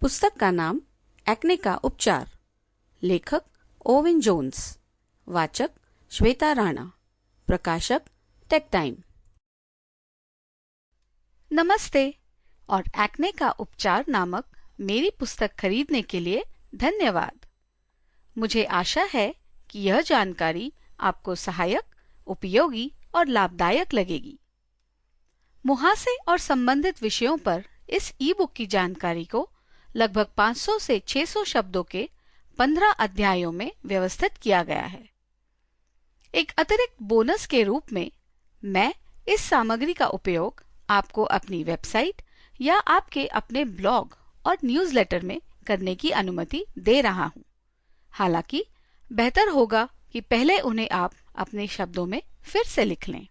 पुस्तक का नाम एक्ने का उपचार, लेखक ओवेन जोन्स, वाचक श्वेता राणा, प्रकाशक टेक टाइम। नमस्ते और एक्ने का उपचार नामक मेरी पुस्तक खरीदने के लिए धन्यवाद। मुझे आशा है कि यह जानकारी आपको सहायक, उपयोगी और लाभदायक लगेगी। मुहासे और संबंधित विषयों पर इस ई बुक की जानकारी को लगभग 500 से 600 शब्दों के 15 अध्यायों में व्यवस्थित किया गया है। एक अतिरिक्त बोनस के रूप में मैं इस सामग्री का उपयोग आपको अपनी वेबसाइट या आपके अपने ब्लॉग और न्यूज़लेटर में करने की अनुमति दे रहा हूं। हालांकि बेहतर होगा कि पहले उन्हें आप अपने शब्दों में फिर से लिख लें।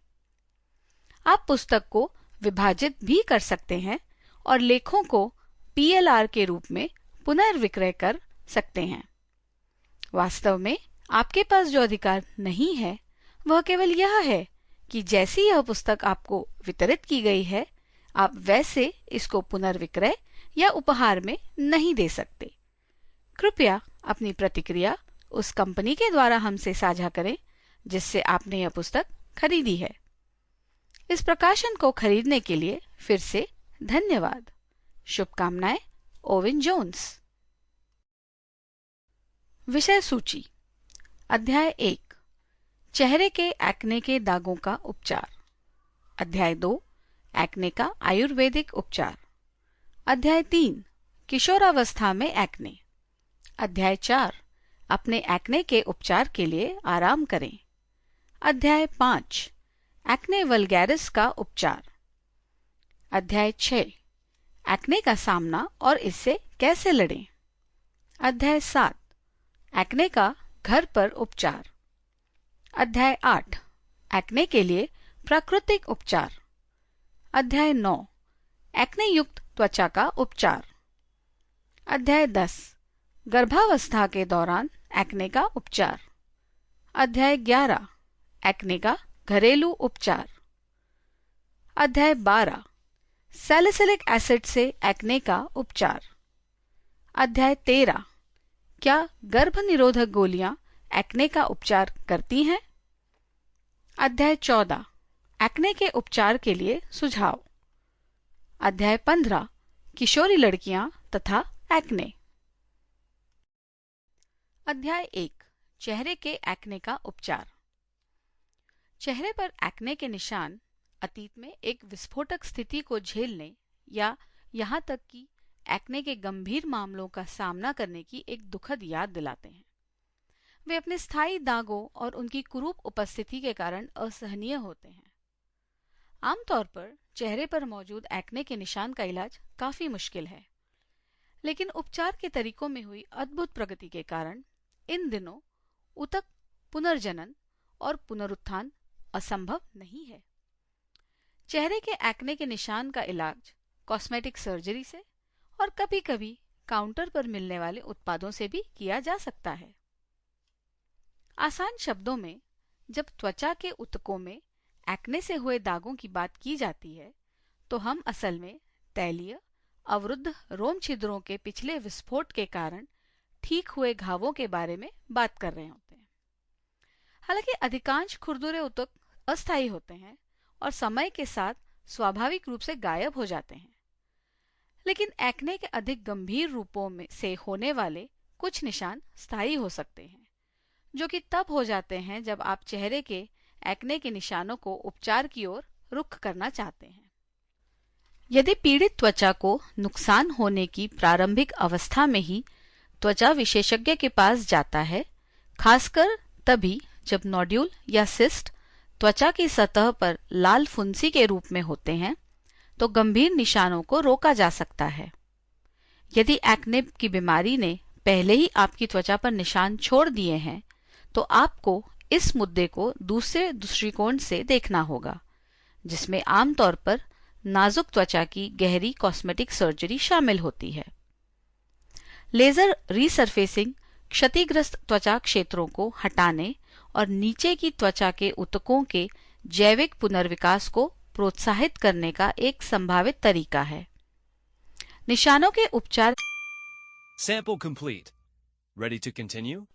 आप पुस्तक को विभाजित भी कर सकते हैं और लेखों को PLR के रूप में पुनर्विक्रय कर सकते हैं। वास्तव में आपके पास जो अधिकार नहीं है वह केवल यह है कि जैसी यह पुस्तक आपको वितरित की गई है, आप वैसे इसको पुनर्विक्रय या उपहार में नहीं दे सकते। कृपया अपनी प्रतिक्रिया उस कंपनी के द्वारा हमसे साझा करें जिससे आपने यह पुस्तक खरीदी है। इस प्रकाशन को खरीदने के लिए फिर से धन्यवाद। शुभकामनाएं, ओवेन जोन्स। विषय सूची। अध्याय 1, चेहरे के एक्ने के दागों का उपचार। अध्याय 2, एक्ने का आयुर्वेदिक उपचार। अध्याय 3, किशोरावस्था में एक्ने। अध्याय 4, अपने एक्ने के उपचार के लिए आराम करें। अध्याय 5, एक्ने वल्गैरिस का उपचार। अध्याय 6, एक्ने का सामना और इससे कैसे लड़ें। अध्याय 7, एक्ने का घर पर उपचार। अध्याय 8, एक्ने के लिए प्राकृतिक उपचार। अध्याय 9, एक्ने युक्त त्वचा का उपचार। अध्याय 10, गर्भावस्था के दौरान एक्ने का उपचार। अध्याय 11, एक्ने का घरेलू उपचार। अध्याय 12, सैलिसिलिक एसिड से एक्ने का उपचार। अध्याय 13, क्या गर्भ निरोधक गोलियां एक्ने का उपचार करती हैं। अध्याय 14, एक्ने के उपचार के लिए सुझाव। अध्याय 15, किशोरी लड़कियां तथा एक्ने। अध्याय 1, चेहरे के एक्ने का उपचार। चेहरे पर एक्ने के निशान अतीत में एक विस्फोटक स्थिति को झेलने या यहाँ तक कि एक्ने के गंभीर मामलों का सामना करने की एक दुखद याद दिलाते हैं। वे अपने स्थायी दागों और उनकी कुरूप उपस्थिति के कारण असहनीय होते हैं। आमतौर पर चेहरे पर मौजूद एक्ने के निशान का इलाज काफी मुश्किल है, लेकिन उपचार के तरीकों में हुई अद्भुत प्रगति के कारण इन दिनों ऊतक पुनर्जनन और पुनरुत्थान असंभव नहीं है। चेहरे के एक्ने के निशान का इलाज कॉस्मेटिक सर्जरी से और कभी-कभी काउंटर पर मिलने वाले उत्पादों से भी किया जा सकता है। आसान शब्दों में, जब त्वचा के ऊतकों में एक्ने से हुए दागों की बात की जाती है, तो हम असल में तैलीय अवरुद्ध रोम छिद्रों के पिछले विस्फोट के कारण ठीक हुए घावों के बारे में बात कर रहे होते हैं। हालांकि अधिकांश खुरदुरे ऊतक अस्थायी होते हैं और समय के साथ स्वाभाविक रूप से गायब हो जाते हैं, लेकिन एक्ने के अधिक गंभीर रूपों में से होने वाले कुछ निशान स्थायी हो सकते हैं, जो कि तब हो जाते हैं जब आप चेहरे के एक्ने के निशानों को उपचार की ओर रुख करना चाहते हैं। यदि पीड़ित त्वचा को नुकसान होने की प्रारंभिक अवस्था में ही त्वचा विशेषज्ञ के पास जाता है, खासकर तभी जब नोड्यूल या सिस्ट त्वचा की सतह पर लाल फुंसी के रूप में होते हैं, तो गंभीर निशानों को रोका जा सकता है। यदि एक्ने की बीमारी ने पहले ही आपकी त्वचा पर निशान छोड़ दिए हैं, तो आपको इस मुद्दे को दूसरे दृष्टिकोण से देखना होगा, जिसमें आमतौर पर नाजुक त्वचा की गहरी कॉस्मेटिक सर्जरी शामिल होती है। लेजर रीसरफेसिंग क्षतिग्रस्त त्वचा क्षेत्रों को हटाने और नीचे की त्वचा के ऊतकों के जैविक पुनर्विकास को प्रोत्साहित करने का एक संभावित तरीका है। निशानों के उपचार Sample complete. Ready to continue?